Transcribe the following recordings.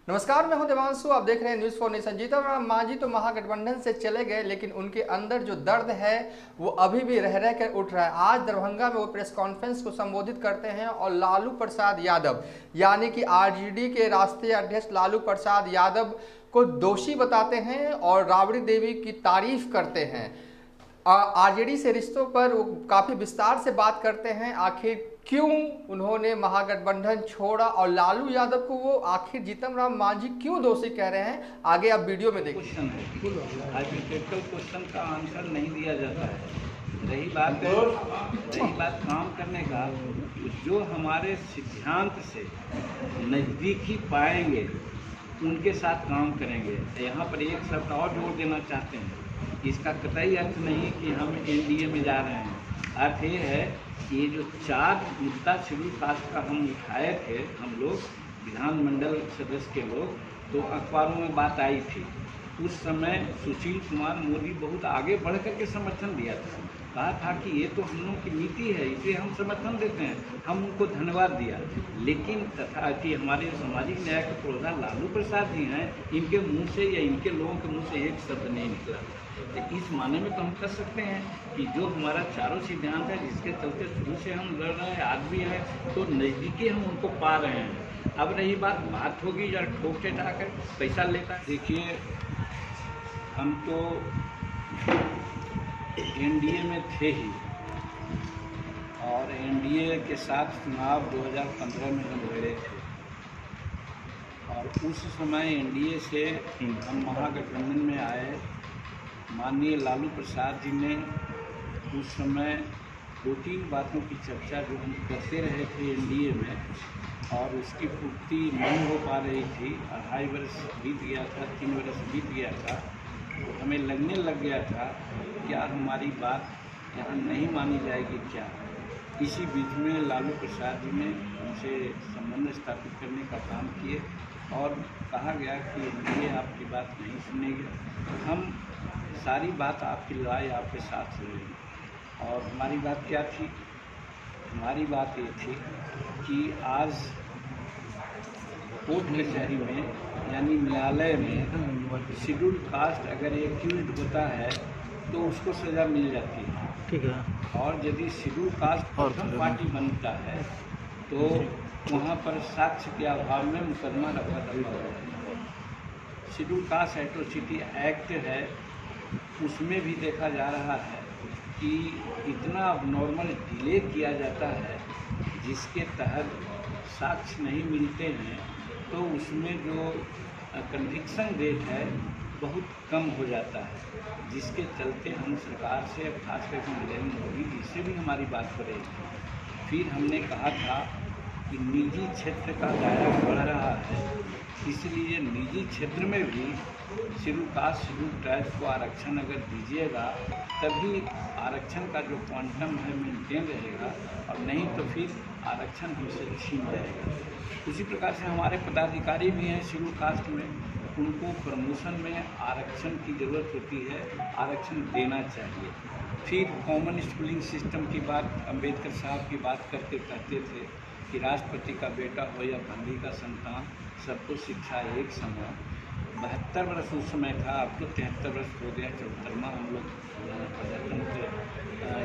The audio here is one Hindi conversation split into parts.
नमस्कार, मैं हूं देवांशु। आप देख रहे हैं news for nation. Jitan Ram Manjhi तो महागठबंधन से चले गए, लेकिन उनके अंदर जो दर्द है वो अभी भी रह रह कर उठ रहा है। आज दरभंगा में वो प्रेस कॉन्फ्रेंस को संबोधित करते हैं और लालू प्रसाद यादव यानी कि आरजेडी के राष्ट्रीय अध्यक्ष लालू प्रसाद यादव को दोषी बताते हैं और राबड़ी देवी की तारीफ करते हैं। आरजेडी से रिश्तों पर वो काफ़ी विस्तार से बात करते हैं, आखिर क्यों उन्होंने महागठबंधन छोड़ा और लालू यादव को वो आखिर जीतन राम मांझी क्यों दोषी कह रहे हैं। आगे आप वीडियो में देखिए। क्वेश्चन है, हाइपोथेटिकल क्वेश्चन का आंसर नहीं दिया जाता है। रही बात काम करने का, जो हमारे सिद्धांत से नज़दीकी पाएंगे उनके साथ काम करेंगे। यहाँ पर एक शब्द और जोड़ देना चाहते हैं, इसका कतई अर्थ नहीं कि हम एनडीए में जा रहे हैं। अर्थ ये है कि ये जो 4 मुद्दा शेड्यूल कास्ट का हम उठाए थे, हम लोग विधानमंडल सदस्य के लोग, तो अखबारों में बात आई थी। उस समय सुशील कुमार मोदी बहुत आगे बढ़ करके समर्थन दिया था, कहा था कि ये तो हम लोगों की नीति है, इसे हम समर्थन देते हैं। हम उनको धन्यवाद दिया, लेकिन तथा कि हमारे सामाजिक न्याय के प्रधान लालू प्रसाद जी हैं, इनके मुंह से या इनके लोगों के मुंह से एक शब्द नहीं निकला। तो इस माने में तो हम कर सकते हैं कि जो हमारा चारों सिद्धांत है, जिसके चलते शुरू से हम लड़ रहे हैं, आज भी है, तो नज़दीकी हम उनको पा रहे हैं। अब रही बात होगी या ठोक के ठाकर पैसा लेता है। देखिए, हम तो एनडीए में थे ही, और एनडीए के साथ चुनाव 2015 में हम लड़े थे, और उस समय एनडीए से हम महागठबंधन में आए। माननीय लालू प्रसाद जी ने उस समय 2-3 बातों की चर्चा जो हम करते रहे थे एनडीए में, और उसकी पूर्ति नहीं हो पा रही थी। 2.5 वर्ष बीत गया था, 3 वर्ष बीत गया था, तो हमें लगने लग गया था क्या हमारी बात यहाँ नहीं मानी जाएगी क्या। इसी बीच में लालू प्रसाद जी ने उनसे संबंध स्थापित करने का काम किए, और कहा गया कि ये आपकी बात नहीं सुनेगी, हम सारी बात आपकी लड़ाई आपके साथ लड़ेंगे। और हमारी बात क्या थी? हमारी बात ये थी कि आज कोर्ट कचहरी में यानी न्यायालय में शेड्यूल कास्ट अगर एक्यूज्ड होता है तो उसको सज़ा मिल जाती है, ठीक है। और यदि शेड्यूल कास्ट प्रथम पार्टी बनता है तो वहाँ पर साक्ष्य के अभाव में मुकदमा रखा जाता है। शेड्यूल कास्ट एट्रोसिटी एक्ट है, उसमें भी देखा जा रहा है कि इतना नॉर्मल डिले किया जाता है, जिसके तहत साक्ष्य नहीं मिलते हैं, तो उसमें जो कन्विक्शन रेट है बहुत कम हो जाता है, जिसके चलते हम सरकार से, खास करके नरेंद्र मोदी जी से भी हमारी बात करेंगे। फिर हमने कहा था कि निजी क्षेत्र का दायरा बढ़ रहा है, इसलिए निजी क्षेत्र में भी शेड्यूल कास्ट, शेड्यूल ट्राइब को आरक्षण अगर दीजिएगा तभी आरक्षण का जो क्वांटम है मेंटेन रहेगा, और नहीं तो फिर आरक्षण हमसे छीन जाएगा। उसी प्रकार से हमारे पदाधिकारी भी हैं शेड्यूल कास्ट में, उनको प्रमोशन में आरक्षण की ज़रूरत होती है, आरक्षण देना चाहिए। फिर कॉमन स्कूलिंग सिस्टम की बात अम्बेडकर साहब की बात करते कहते थे कि राष्ट्रपति का बेटा हो या गांधी का संतान, सबको शिक्षा एक समान। 72 वर्ष उस समय था, अब तो 73 वर्ष हो गया। 74वां हम लोग प्रजातंत्र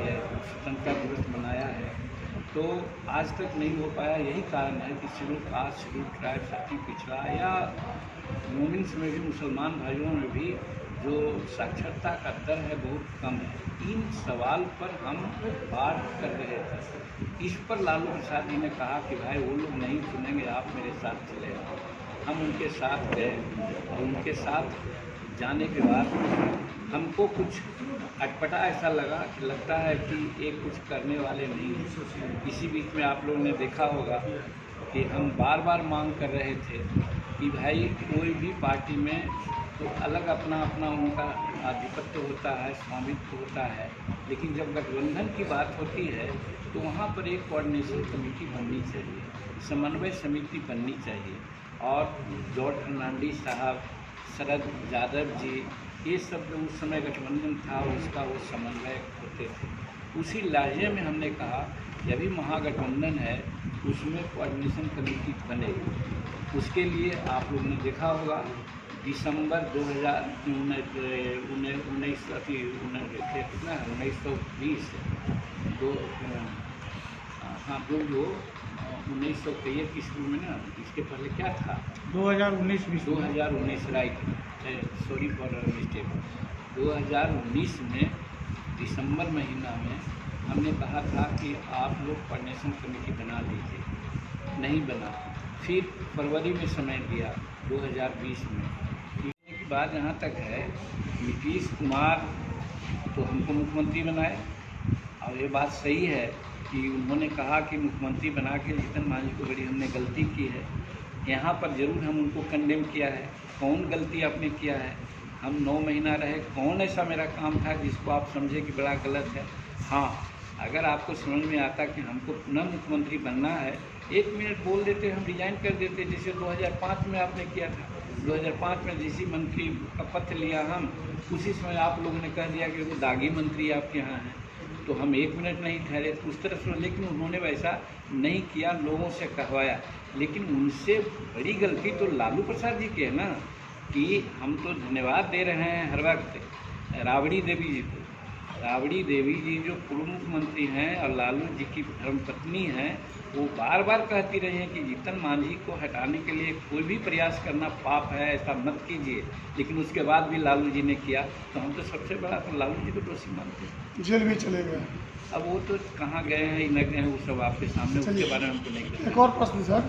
या स्वतंत्रता दिवस मनाया है, तो आज तक नहीं हो पाया। यही कारण है कि शेड्यूल कास्ट, शेड्यूल ट्राइब, अति पिछड़ा या मोमिन्स में भी, मुसलमान भाइयों में भी जो साक्षरता का दर है बहुत कम है। इन सवाल पर हम बात कर रहे थे। इस पर लालू प्रसाद जी ने कहा कि भाई वो लोग नहीं सुनेंगे, आप मेरे साथ चले। हम उनके साथ गए, और उनके साथ जाने के बाद हमको कुछ अटपटा ऐसा लगा कि लगता है कि ये कुछ करने वाले नहीं हैं। इसी बीच में आप लोगों ने देखा होगा कि हम बार बार मांग कर रहे थे कि भाई कोई भी पार्टी में तो अलग अपना अपना उनका आधिपत्य होता है, स्वामित्व होता है, लेकिन जब गठबंधन की बात होती है तो वहाँ पर एक कोऑर्डिनेशन कमेटी बननी चाहिए, समन्वय समिति बननी चाहिए। और जॉर्ज फर्नांडिस साहब, शरद यादव जी, ये सब जो उस समय गठबंधन था उसका वो समन्वय होते थे। उसी लहजे में हमने कहा कि अभी महागठबंधन है, उसमें कोऑर्डिनेशन कमेटी बने, उसके लिए आप लोग ने देखा होगा दिसंबर 1920 दो हाँ जो 1921 ईस्वी में ना, इसके पहले क्या था 2019 राइट, सॉरी फॉर मिस्टेक। 2019 में दिसंबर महीना में हमने कहा था कि आप लोग कोऑर्डिनेशन कमेटी बना लीजिए, नहीं बना। फिर फरवरी में समय दिया 2020 में। की बात यहाँ तक है, नीतीश कुमार तो हमको मुख्यमंत्री बनाए, और ये बात सही है कि उन्होंने कहा कि मुख्यमंत्री बना के जीतन मांझी को बड़ी हमने गलती की है। यहाँ पर ज़रूर हम उनको कंडेम किया है। कौन गलती आपने किया है? हम 9 महीना रहे, कौन ऐसा मेरा काम था जिसको आप समझे कि बड़ा गलत है? हाँ, अगर आपको समझ में आता कि हमको पुनः मुख्यमंत्री बनना है, 1 मिनट बोल देते, हम रिजाइन कर देते, जैसे 2005 में आपने किया था। 2005 में जिसी मंत्री का पत्र लिया हम, उसी समय आप लोगों ने कह दिया कि वो दागी मंत्री आपके यहाँ हैं, तो हम 1 मिनट नहीं ठहरे तो उस तरह से। लेकिन उन्होंने वैसा नहीं किया, लोगों से कहवाया। लेकिन उनसे बड़ी गलती तो लालू प्रसाद जी की है ना, कि हम तो धन्यवाद दे रहे हैं हर वक्त राबड़ी देवी जी को। राबड़ी देवी जी जो पूर्व मुख्यमंत्री हैं और लालू जी की धर्मपत्नी हैं, वो बार बार कहती रही हैं कि जीतन मांझी को हटाने के लिए कोई भी प्रयास करना पाप है, ऐसा मत कीजिए। लेकिन उसके बाद भी लालू जी ने किया, तो हम तो सबसे बड़ा तो लालू जी को दोषी मानते हैं। जेल भी चले गए। अब वो तो कहाँ गए हैं, न गए हैं, वो सब आपके सामने, उसके बारे में हमको नहीं। एक और प्रश्न सर,